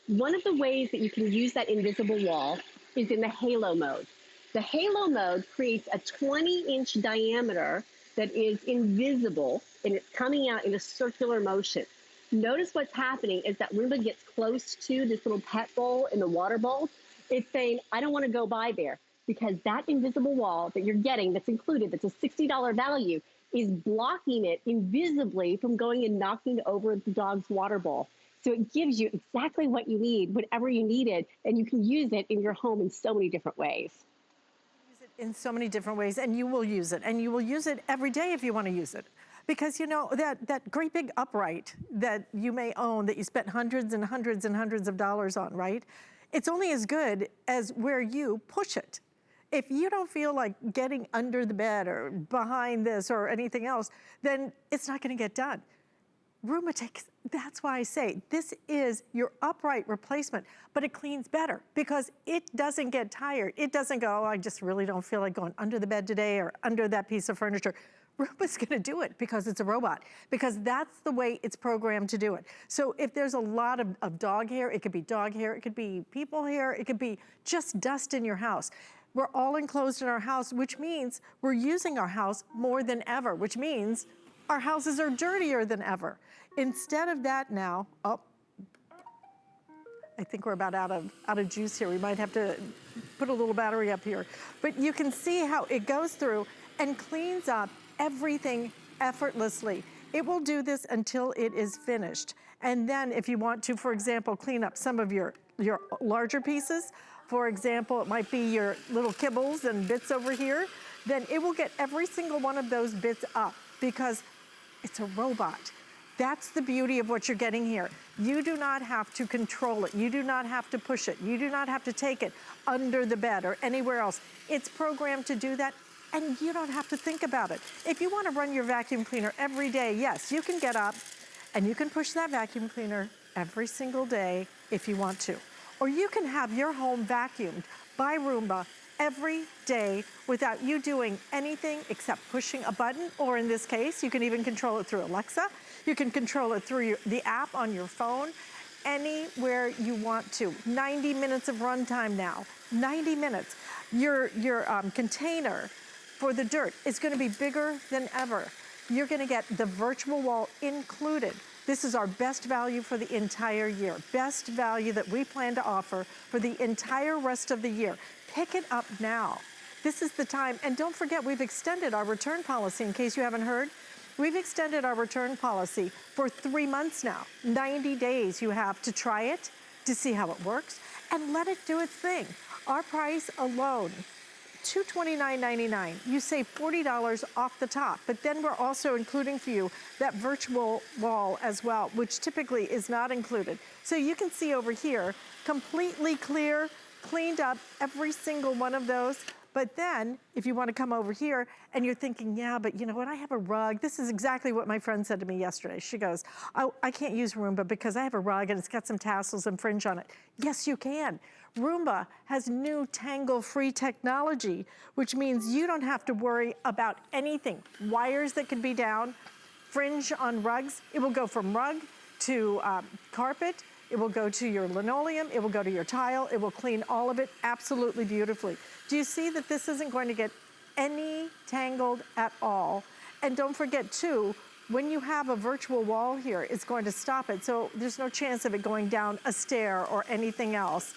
One of the ways that you can use that invisible wall is in the halo mode. The halo mode creates a 20-inch diameter that is invisible, and it's coming out in a circular motion. Notice what's happening is that Roomba gets close to this little pet bowl in the water bowl. It's saying, I don't want to go by there, because that invisible wall that you're getting that's included, that's a $60 value, is blocking it invisibly from going and knocking over the dog's water bowl. So it gives you exactly what you need, whatever you needed, and you can use it in your home in so many different ways. In so many different ways, and you will use it, and you will use it every day if you want to use it. Because you know, that great big upright that you may own that you spent hundreds and hundreds and hundreds of dollars on, right? It's only as good as where you push it. If you don't feel like getting under the bed or behind this or anything else, then it's not going to get done. Roomba takes, that's why I say this is your upright replacement, but it cleans better because it doesn't get tired. It doesn't go, oh, I just really don't feel like going under the bed today or under that piece of furniture. Roomba's gonna do it because it's a robot, because that's the way it's programmed to do it. So if there's a lot of dog hair, it could be dog hair, it could be people hair, it could be just dust in your house. We're all enclosed in our house, which means we're using our house more than ever, which means our houses are dirtier than ever. Instead of that now, oh, I think we're about out of juice here. We might have to put a little battery up here. But you can see how it goes through and cleans up everything effortlessly. It will do this until it is finished. And then if you want to, for example, clean up some of your larger pieces, for example, it might be your little kibbles and bits over here, then it will get every single one of those bits up because it's a robot. That's the beauty of what you're getting here. You do not have to control it. You do not have to push it. You do not have to take it under the bed or anywhere else. It's programmed to do that, and you don't have to think about it. If you want to run your vacuum cleaner every day, yes, you can get up and you can push that vacuum cleaner every single day if you want to. or you can have your home vacuumed by Roomba every day without you doing anything except pushing a button, or in this case, you can even control it through Alexa. You can control it through the app on your phone, anywhere you want to. 90 minutes of runtime now, 90 minutes. Your container for the dirt is gonna be bigger than ever. You're gonna get the virtual wall included. This is our best value for the entire year. Best value that we plan to offer for the entire rest of the year. Pick it up now. This is the time. And don't forget, we've extended our return policy, in case you haven't heard. We've extended our return policy for 3 months now. 90 days you have to try it, to see how it works, and let it do its thing. Our price alone, $229.99. You save $40 off the top, but then we're also including for you that virtual wall as well, which typically is not included. So you can see over here, completely clear, cleaned up, every single one of those. But then, if you want to come over here and you're thinking, yeah, but you know what, I have a rug. This is exactly what my friend said to me yesterday. She goes, oh, I can't use Roomba because I have a rug and it's got some tassels and fringe on it. Yes, you can. Roomba has new tangle-free technology, which means you don't have to worry about anything. Wires that can be down, fringe on rugs. It will go from rug to carpet. It will go to your linoleum, it will go to your tile, it will clean all of it absolutely beautifully. Do you see that this isn't going to get any tangled at all? And don't forget too, when you have a virtual wall here, it's going to stop it. So there's no chance of it going down a stair or anything else.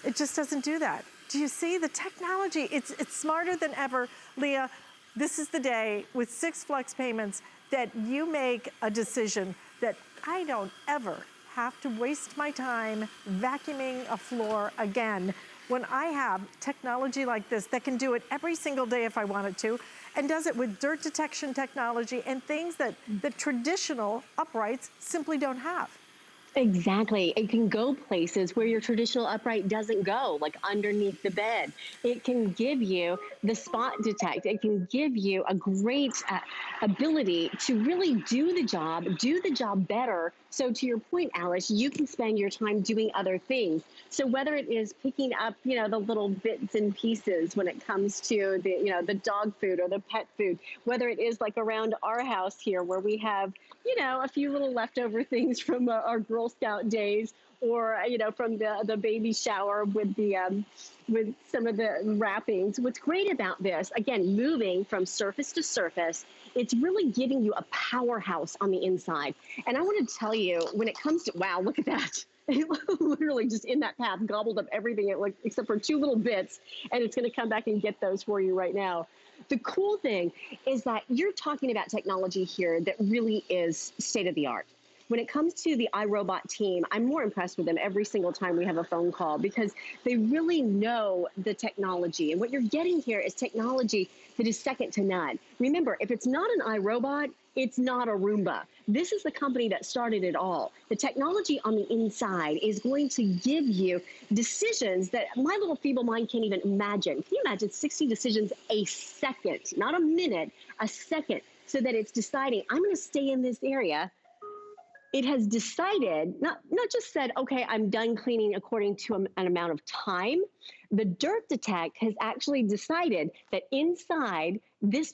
It just doesn't do that. Do you see the technology? It's smarter than ever. Leah, this is the day with 6 flex payments that you make a decision that I don't ever have to waste my time vacuuming a floor again when I have technology like this that can do it every single day if I wanted to, and does it with dirt detection technology and things that the traditional uprights simply don't have. Exactly. It can go places where your traditional upright doesn't go, like underneath the bed. It can give you the spot detect. It can give you a great ability to really do the job better. So to your point, Alice, you can spend your time doing other things. So whether it is picking up, the little bits and pieces when it comes to the dog food or the pet food, whether it is like around our house here where we have, a few little leftover things from our Girl Scout days, or from the baby shower with with some of the wrappings. What's great about this, again, moving from surface to surface, it's really giving you a powerhouse on the inside. And I want to tell you, when it comes to, wow, look at that. It literally just in that path gobbled up everything except for 2 little bits, and it's going to come back and get those for you right now. The cool thing is that you're talking about technology here that really is state of the art. When it comes to the iRobot team, I'm more impressed with them every single time we have a phone call because they really know the technology. And what you're getting here is technology that is second to none. Remember, if it's not an iRobot, it's not a Roomba. This is the company that started it all. The technology on the inside is going to give you decisions that my little feeble mind can't even imagine. Can you imagine 60 decisions a second, not a minute, a second, so that it's deciding, I'm going to stay in this area. It has decided, not just said, okay, I'm done cleaning according to an amount of time. The Dirt Detect has actually decided that inside this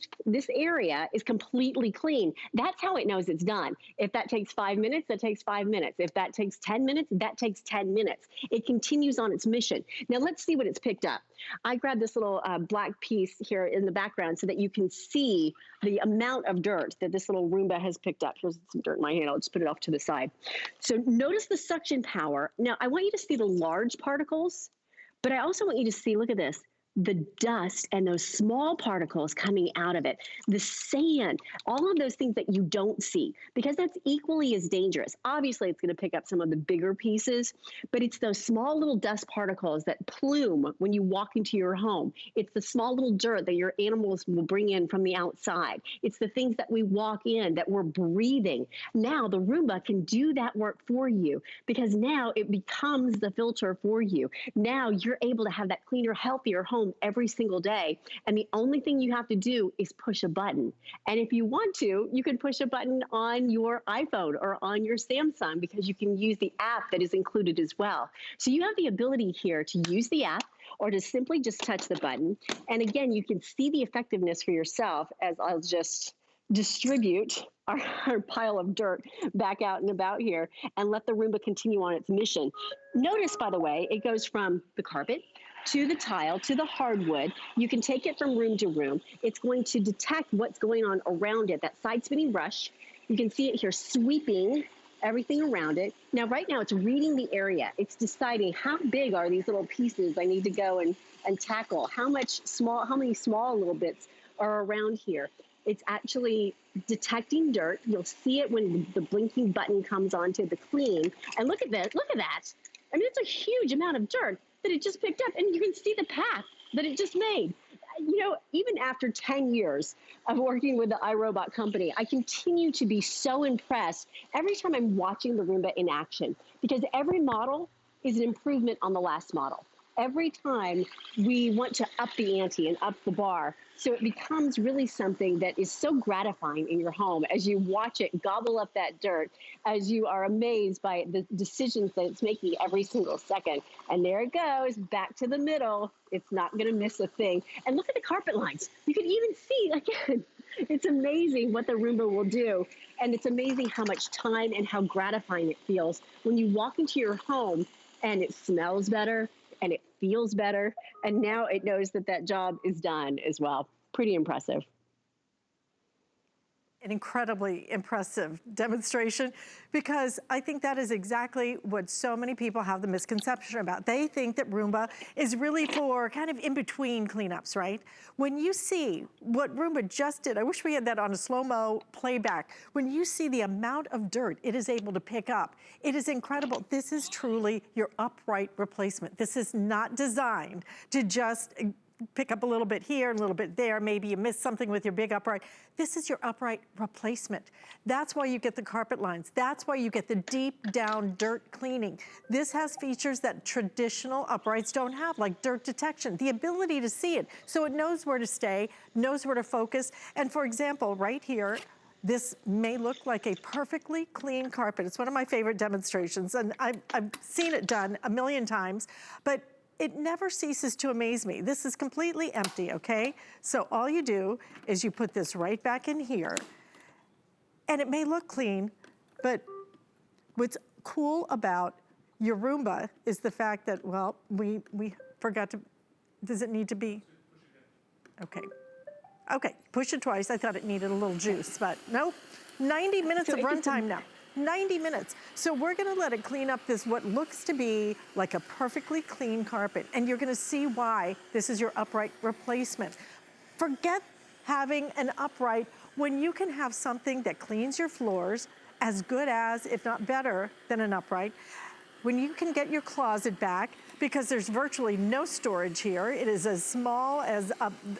area is completely clean. That's how it knows it's done. If that takes 5 minutes, that takes 5 minutes. If that takes 10 minutes, that takes 10 minutes. It continues on its mission. Now let's see what it's picked up. I grabbed this little black piece here in the background so that you can see the amount of dirt that this little Roomba has picked up. Here's some dirt in my hand. I'll just put it off to the side. So notice the suction power. Now I want you to see the large particles, but I also want you to see, look at this, the dust and those small particles coming out of it, the sand, all of those things that you don't see, because that's equally as dangerous. Obviously, it's going to pick up some of the bigger pieces, but it's those small little dust particles that plume when you walk into your home. It's the small little dirt that your animals will bring in from the outside. It's the things that we walk in that we're breathing. Now, the Roomba can do that work for you because now it becomes the filter for you. Now you're able to have that cleaner, healthier home home every single day. And the only thing you have to do is push a button. And if you want to, you can push a button on your iPhone or on your Samsung, because you can use the app that is included as well. So you have the ability here to use the app or to simply just touch the button. And again, you can see the effectiveness for yourself as I'll just distribute our pile of dirt back out and about here and let the Roomba continue on its mission. Notice, by the way, it goes from the carpet to the tile to the hardwood. You can take it from room to room. It's going to detect what's going on around it, that side spinning brush. You can see it here sweeping everything around it. Now, right now, it's reading the area. It's deciding how big are these little pieces I need to go and tackle. How many small little bits are around here. It's actually detecting dirt. You'll see it when the blinking button comes onto the clean. And look at this, look at that. I mean, it's a huge amount of dirt that it just picked up, and you can see the path that it just made. You know, even after 10 years of working with the iRobot company, I continue to be so impressed every time I'm watching the Roomba in action, because every model is an improvement on the last model. Every time we want to up the ante and up the bar. So it becomes really something that is so gratifying in your home as you watch it gobble up that dirt, as you are amazed by the decisions that it's making every single second. And there it goes, back to the middle. It's not going to miss a thing. And look at the carpet lines. You can even see, again, it's amazing what the Roomba will do. And it's amazing how much time and how gratifying it feels when you walk into your home and it smells better, and it feels better, and now it knows that that job is done as well. Pretty impressive. An incredibly impressive demonstration, because I think that is exactly what so many people have the misconception about. They think that Roomba is really for kind of in-between cleanups, right? When you see what Roomba just did, I wish we had that on a slow-mo playback. When you see the amount of dirt it is able to pick up, it is incredible. This is truly your upright replacement. This is not designed to just pick up a little bit here and a little bit there. Maybe you missed something with your big upright. This is your upright replacement. That's why you get the carpet lines. That's why you get the deep down dirt cleaning. This has features that traditional uprights don't have, like dirt detection, the ability to see it so it knows where to stay, knows where to focus. And for example, right here, this may look like a perfectly clean carpet. It's one of my favorite demonstrations, and I've seen it done a million times, but it never ceases to amaze me. This is completely empty, okay? So all you do is you put this right back in here, and it may look clean, but what's cool about your Roomba is the fact that, well, we forgot to, does it need to be? Okay. Okay, push it twice. I thought it needed a little juice, but nope. 90 minutes of runtime now. 90 minutes. So we're gonna let it clean up this, what looks to be like a perfectly clean carpet. And you're gonna see why this is your upright replacement. Forget having an upright when you can have something that cleans your floors as good as, if not better than an upright. When you can get your closet back, because there's virtually no storage here. It is as small as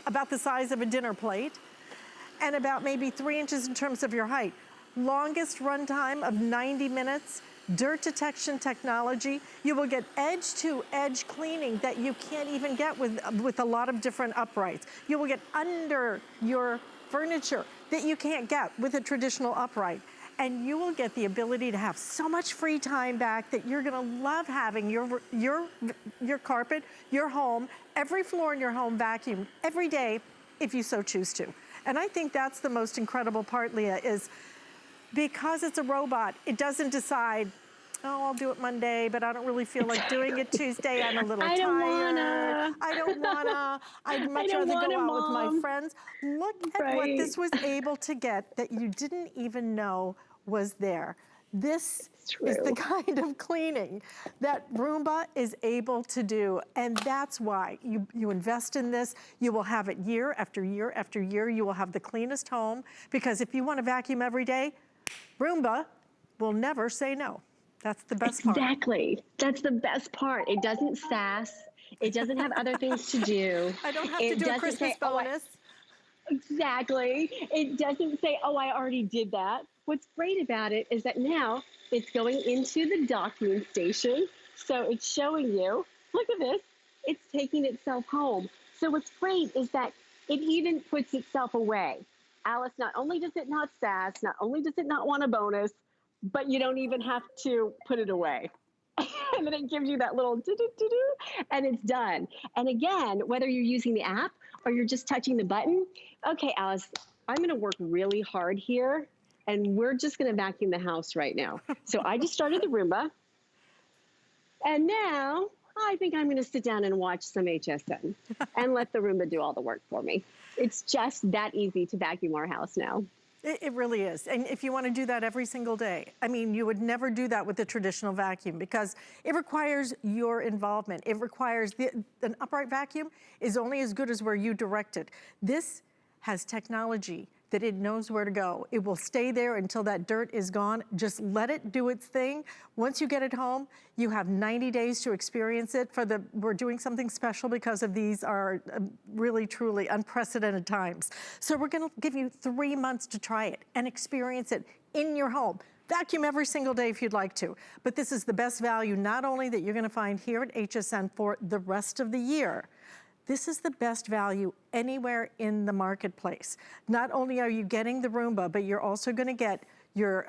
about the size of a dinner plate, and about maybe 3 inches in terms of your height. Longest runtime of 90 minutes, dirt detection technology. You will get edge-to-edge cleaning that you can't even get with a lot of different uprights. You will get under your furniture that you can't get with a traditional upright. And you will get the ability to have so much free time back that you're gonna love having your carpet, your home, every floor in your home vacuumed every day if you so choose to. And I think that's the most incredible part, Leah, is because it's a robot, it doesn't decide, oh, I'll do it Monday, but I don't really feel like doing it Tuesday. I'm a little tired. I don't wanna. I'd much rather go out with my friends. Look at what this was able to get that you didn't even know was there. This is the kind of cleaning that Roomba is able to do. And that's why you invest in this. You will have it year after year after year. You will have the cleanest home, because if you want to vacuum every day, Roomba will never say no. That's the best part. Exactly. That's the best part. It doesn't sass. It doesn't have other things to do. I don't have to do a Christmas bonus. Exactly. It doesn't say, oh, I already did that. What's great about it is that now it's going into the docking station. So it's showing you, look at this, it's taking itself home. So what's great is that it even puts itself away. Alice, not only does it not sass, not only does it not want a bonus, but you don't even have to put it away. And then it gives you that little do-do-do-do, and it's done. And again, whether you're using the app or you're just touching the button, okay, Alice, I'm gonna work really hard here, and we're just gonna vacuum the house right now. So I just started the Roomba, and now I think I'm gonna sit down and watch some HSN and let the Roomba do all the work for me. It's just that easy to vacuum our house now. It really is. And if you want to do that every single day, I mean, you would never do that with the traditional vacuum because it requires your involvement. It requires, an upright vacuum is only as good as where you direct it. This has technology that it knows where to go. It will stay there until that dirt is gone. Just let it do its thing. Once you get it home, you have 90 days to experience it. We're doing something special because of these are really, truly unprecedented times. So we're gonna give you 3 months to try it and experience it in your home. Vacuum every single day if you'd like to. But this is the best value not only that you're gonna find here at HSN for the rest of the year. This is the best value anywhere in the marketplace. Not only are you getting the Roomba, but you're also gonna get your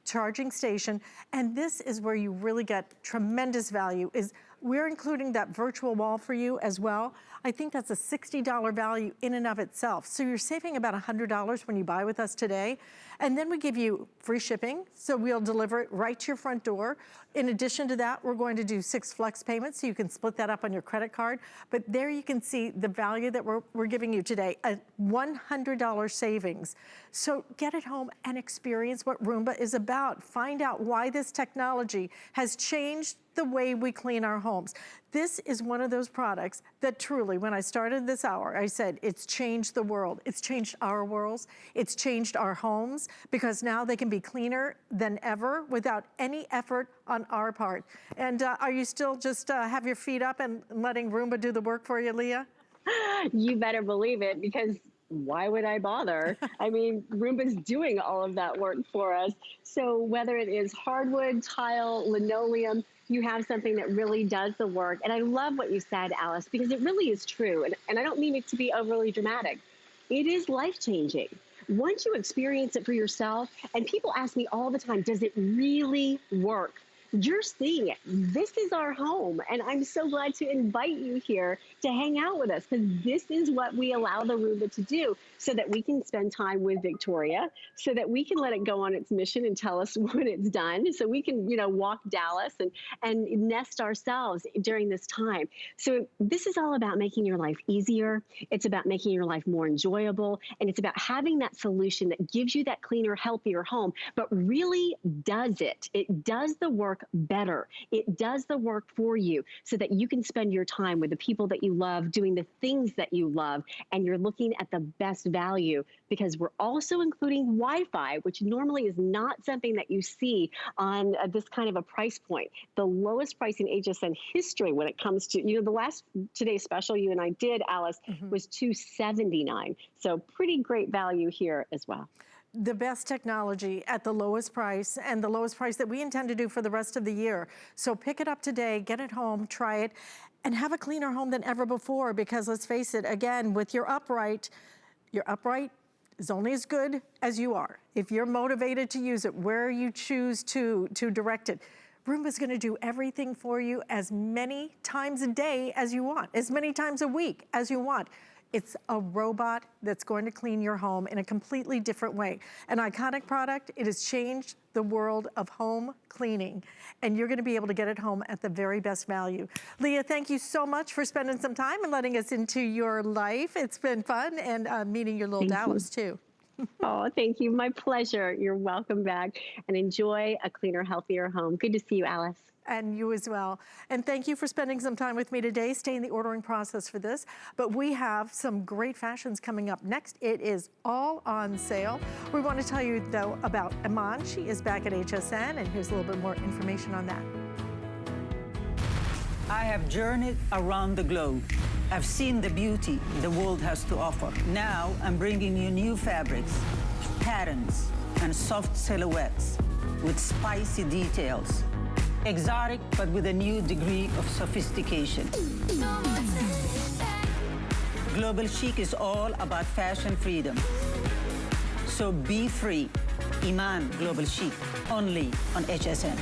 charging station. And this is where you really get tremendous value, is we're including that virtual wall for you as well. I think that's a $60 value in and of itself. So you're saving about $100 when you buy with us today. And then we give you free shipping, so we'll deliver it right to your front door. In addition to that, we're going to do 6 flex payments, so you can split that up on your credit card. But there you can see the value that we're giving you today, a $100 savings. So get it home and experience what Roomba is about. Find out why this technology has changed the way we clean our homes. This is one of those products that truly, when I started this hour, I said, it's changed the world. It's changed our worlds. It's changed our homes because now they can be cleaner than ever without any effort on our part. And are you still just have your feet up and letting Roomba do the work for you, Leah? You better believe it, because why would I bother? I mean, Roomba's doing all of that work for us. So whether it is hardwood, tile, linoleum, you have something that really does the work. And I love what you said, Alice, because it really is true. And I don't mean it to be overly dramatic. It is life-changing. Once you experience it for yourself, and people ask me all the time, does it really work? You're seeing it. This is our home. And I'm so glad to invite you here to hang out with us, because this is what we allow the Roomba to do, so that we can spend time with Victoria, so that we can let it go on its mission and tell us when it's done, so we can, walk Dallas and nest ourselves during this time. So this is all about making your life easier. It's about making your life more enjoyable. And it's about having that solution that gives you that cleaner, healthier home, but really does it. It does the work better. It does the work for you, so that you can spend your time with the people that you love, doing the things that you love, and you're looking at the best value, because we're also including Wi-Fi, which normally is not something that you see on this kind of a price point. The lowest price in HSN history when it comes to, the last today's special you and I did, Alice, was $279. So pretty great value here as well. The best technology at the lowest price, and the lowest price that we intend to do for the rest of the year. So pick it up today, get it home, try it, and have a cleaner home than ever before, because let's face it, again, with your upright is only as good as you are. If you're motivated to use it, where you choose to direct it, Roomba's gonna do everything for you as many times a day as you want, as many times a week as you want. It's a robot that's going to clean your home in a completely different way. An iconic product. It has changed the world of home cleaning, and you're gonna be able to get it home at the very best value. Leah, thank you so much for spending some time and letting us into your life. It's been fun, and meeting your little Dallas too. Oh, thank you. My pleasure. You're welcome back, and enjoy a cleaner, healthier home. Good to see you, Alice. And you as well. And thank you for spending some time with me today. Stay in the ordering process for this. But we have some great fashions coming up next. It is all on sale. We want to tell you, though, about Iman. She is back at HSN, and here's a little bit more information on that. I have journeyed around the globe. I've seen the beauty the world has to offer. Now I'm bringing you new fabrics, patterns, and soft silhouettes with spicy details. Exotic, but with a new degree of sophistication. Global chic is all about fashion freedom. So be free. Iman Global Chic, only on HSN.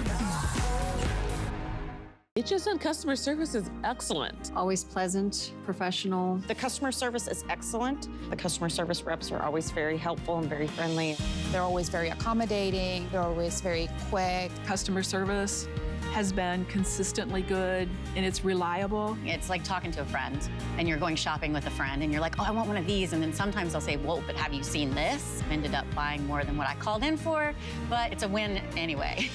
HSN customer service is excellent. Always pleasant, professional. The customer service is excellent. The customer service reps are always very helpful and very friendly. They're always very accommodating. They're always very quick. Customer service has been consistently good and it's reliable. It's like talking to a friend and you're going shopping with a friend and you're like, oh, I want one of these. And then sometimes they'll say, whoa, but have you seen this? Ended up buying more than what I called in for, but it's a win anyway.